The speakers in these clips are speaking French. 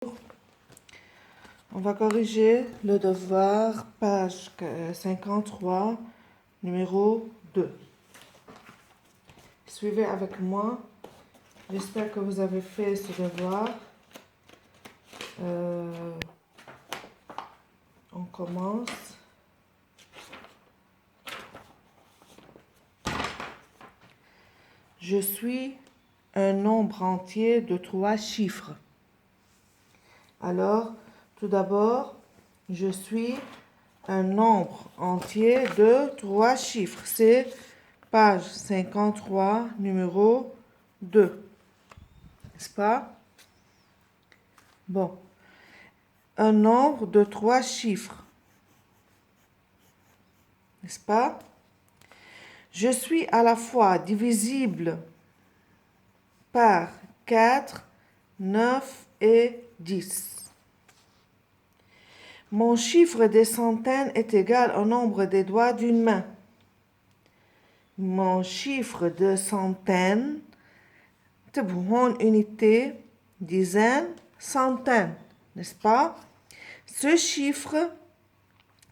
On va corriger le devoir, page 53, numéro 2. Suivez avec moi. J'espère que vous avez fait ce devoir. On commence. Je suis un nombre entier de 3 chiffres. Alors, tout d'abord, je suis un nombre entier de 3 chiffres. C'est page 53, numéro 2. N'est-ce pas? Bon. Un nombre de 3 chiffres. N'est-ce pas? Je suis à la fois divisible par 4, 9 et 10. Mon chiffre des centaines est égal au nombre des doigts d'une main. Mon chiffre de centaines, une unité, dizaine, centaines, n'est-ce pas? Ce chiffre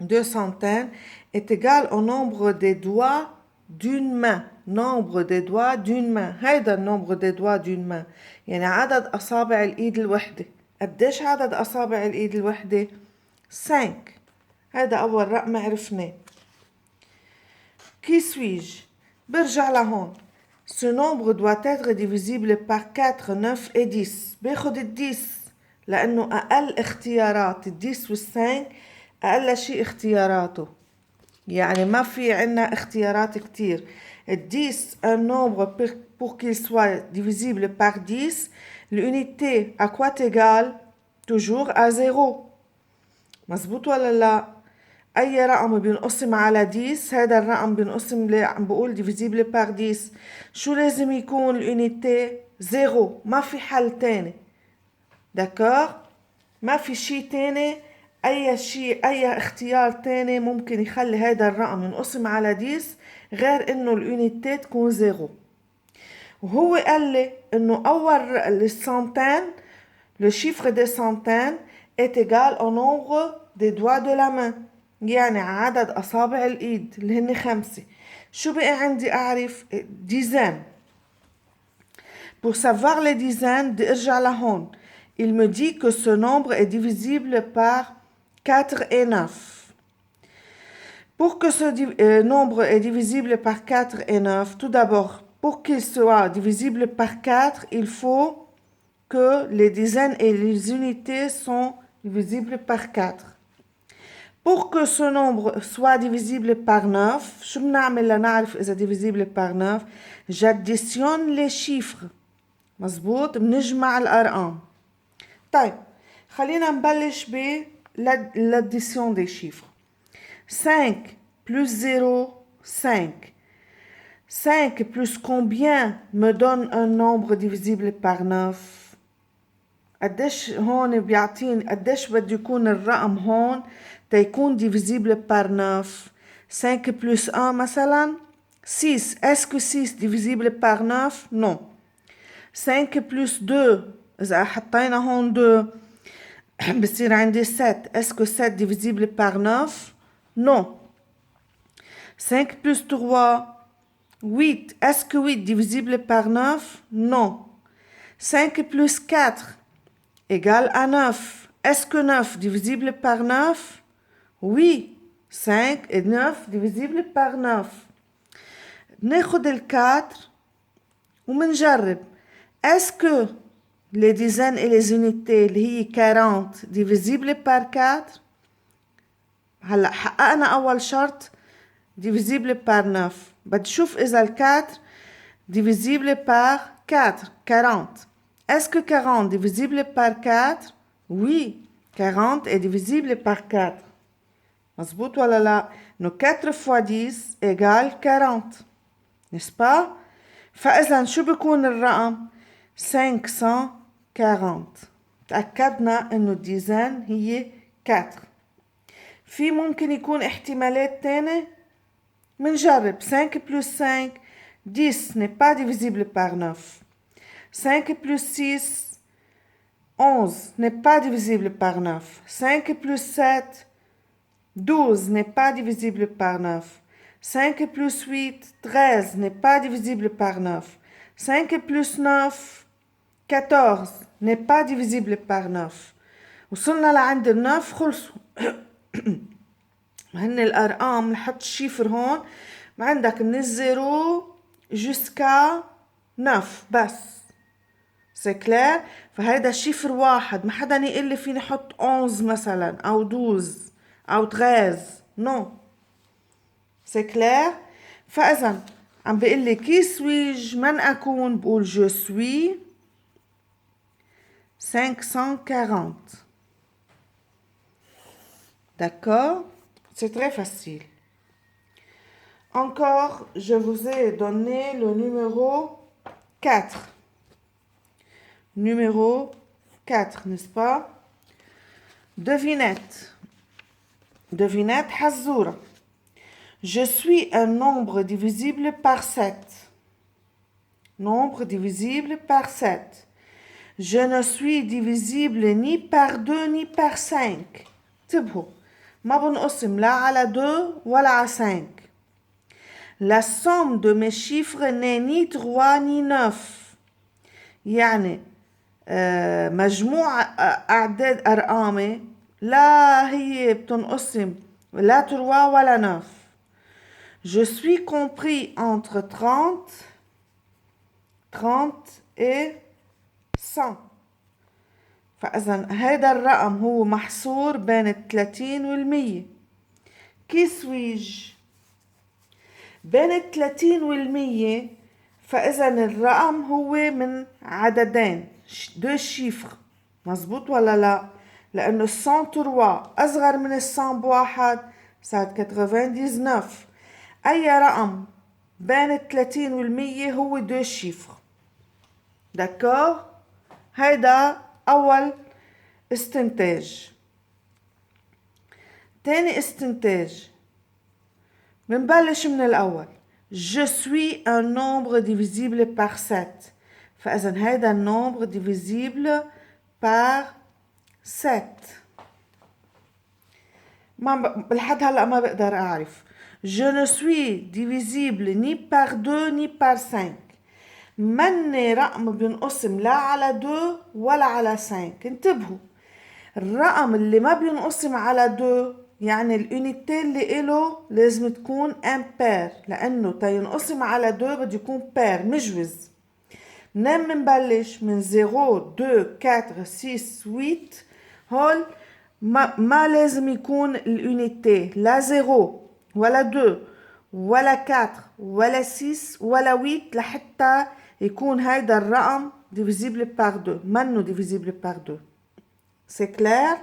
de centaines est égal au nombre des doigts d'une main. nombre des doigts d'une main. هيدا النمبر des doigts d'une main. يعني عدد أصابع الإيد الوحدة. قديش عدد أصابع الإيد الوحدة؟ 5. هذا أول رقم عرفناه. Qui suis-je? برجع لهون. Ce nombre doit être divisible par 4, 9 et 10. باخد ال 10 لأنه أقل اختيارات. ال 10 وال 5 أقل شيء اختياراته. يعني ما في عنا اختيارات كتير. ال 10, un nombre pour qu'il soit divisible par 10, l'unité à quoi égale? Toujours à 0. مظبوط ولا لا؟ أي رقم بينقسم على 10 هذا الرقم بينقسم عم بقول divisible par 10. شو لازم يكون الunité؟ 0. ما في حل تاني. داكور؟ ما في شي تاني. أي اختيار تاني ممكن يخلي هذا الرقم ينقسم على 10 غير إنه الunité تكون 0. وهو قال لي إنه أول السنتين le chiffre des centaines est égal au nombre des doigts de la main. يعني عدد أصابع الإيد اللي هن 5. شو بقى عندي أعرف؟ dizaines. Pour savoir les dizaines, بدي أرجع لهون. Il me dit que ce nombre est divisible par 4 et 9. Pour que ce nombre est divisible par 4 et 9, tout d'abord, pour qu'il soit divisible par 4, il faut que les dizaines et les unités sont divisibles par 4. Pour que ce nombre soit divisible par 9, شو بنعمل لنعرف إذا divisible par 9? J'additionne les chiffres. مظبوط؟ بنجمع الأرقام. طيب خلينا نبلش ب l'addition des chiffres. 5 plus 0, 5. 5 plus combien me donne un nombre divisible par 9? قديش هون بيعطيني قديش بده يكون الرقم هون تيكون divisible par 9. 5 plus 1 مثلا 6. Est-ce que 6 divisible par 9? Non. 5 plus 2 إذا حطينا هون 2 بصير عندي 7. Est-ce que 7 divisible par 9? Non. 5 plus 3 8. Est-ce que 8 divisible par 9? Non. 5 plus 4 égale à 9. Est-ce que 9 divisible par 9? Oui. 5 et 9 divisible par 9. ناخد ال 4 ومنجرب. Est-ce que les dizaines et les unités اللي هي 40 divisible par 4? هلا حققنا أول شرط divisible par 9. بدي شوف إذا ال 4 divisible par 4. 40. Est-ce que 40 divisible par 4? Oui. 40 est divisible par 4. مظبوط ولا لا؟ إنه 4 fois 10 égale 40. N'est-ce pas? فإذا شو بيكون الرقم؟ 540. تأكدنا إنه الديزان هي 4. في ممكن يكون احتمالات تانية؟ منجرب. 5 plus 5 10 n'est pas divisible par 9. 5 plus 6 11 n'est pas divisible par 9. 5 plus 7, 12 n'est pas divisible par 9. 5 plus 8, 13 n'est pas divisible par 9. 5 plus 9, 14 n'est pas divisible par 9. وصلنا لعند النف خلصوا. هن الأرقام نحط الشيفر هون عندك من الزيرو jusqu'à 9 بس. سي كلير؟ فهيدا الشيفر واحد، ما حدا يقول لي فيني احط 11 مثلا او 12 او 13. نو. سي كلير؟ فاذا عم بيقول لي كي سويج من اكون، بقول جو سوي 540. D'accord? C'est très facile. Encore, je vous ai donné le numéro 4. Numéro 4, n'est-ce pas? Devinette. Devinette حزورة. Je suis un nombre divisible par 7. Nombre divisible par 7. Je ne suis divisible ni par 2 ni par 5. انتبهوا ما بنقسم لا على 2 ولا على 5. La somme de mes chiffres n'est ni 3 ni 9. يعني مجموع أعداد أرقامي لا هي بتنقسم لا 3 ولا 9. Je suis compris entre 30 et 100. فإذا هذا الرقم هو محصور بين 30 وال100. كي سويج بين 30 وال100. فإذا الرقم هو من عددين، دو شيفر. مزبوط ولا لا؟ لأنه 103 أصغر من 100 بواحد صار 99. أي رقم بين 30 وال100 هو دو شيفر. داكور؟ هيدا أول استنتاج. تاني استنتاج بنبلش من الأول. Je suis un nombre divisible par 7. فإذا هيدا النومبر divisible par 7. لحد هلا ما بقدر أعرف. Je ne suis divisible ni par 2 ni par 5. مني رقم بينقسم لا على 2 ولا على 5. انتبهوا الرقم اللي ما بينقسم على 2 يعني اليونيتي اللي إله لازم تكون امبير، لأنه تينقسم على 2 بده يكون بير مجوز. منين منبلش؟ من 0 2 4 6 8. هول ما لازم يكون اليونيتي لا 0 ولا 2 ولا 4 ولا 6 ولا 8 لحتى يكون هيدا الرقم divisible par 2. منه divisible par 2. سي كلير؟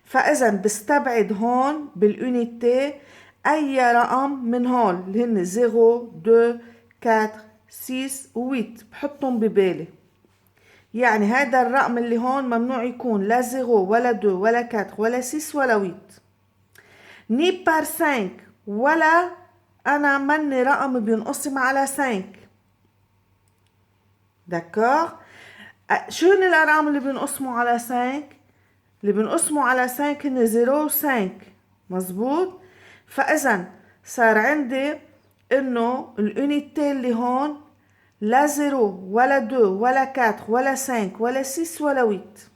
فإذا بستبعد هون باليونيتي أي رقم من هون اللي هن 0 2 4 6 و 8 بحطهم ببالي. يعني هذا الرقم اللي هون ممنوع يكون لا 0 ولا 2 ولا 4 ولا 6 ولا 8. ني بار 5 ولا أنا مني رقم بينقسم على 5. داكور؟ شو هن الأرقام اللي بينقسموا على 5؟ اللي بنقسموا على 5 هن 0 و 5. مزبوط؟ فإذا صار عندي إنه اليونيتي اللي هون لا 0 ولا 2 ولا 4 ولا 5 ولا 6 ولا 8.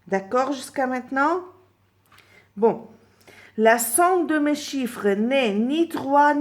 D'accord jusqu'à maintenant? Bon. La somme de mes chiffres n'est ni 3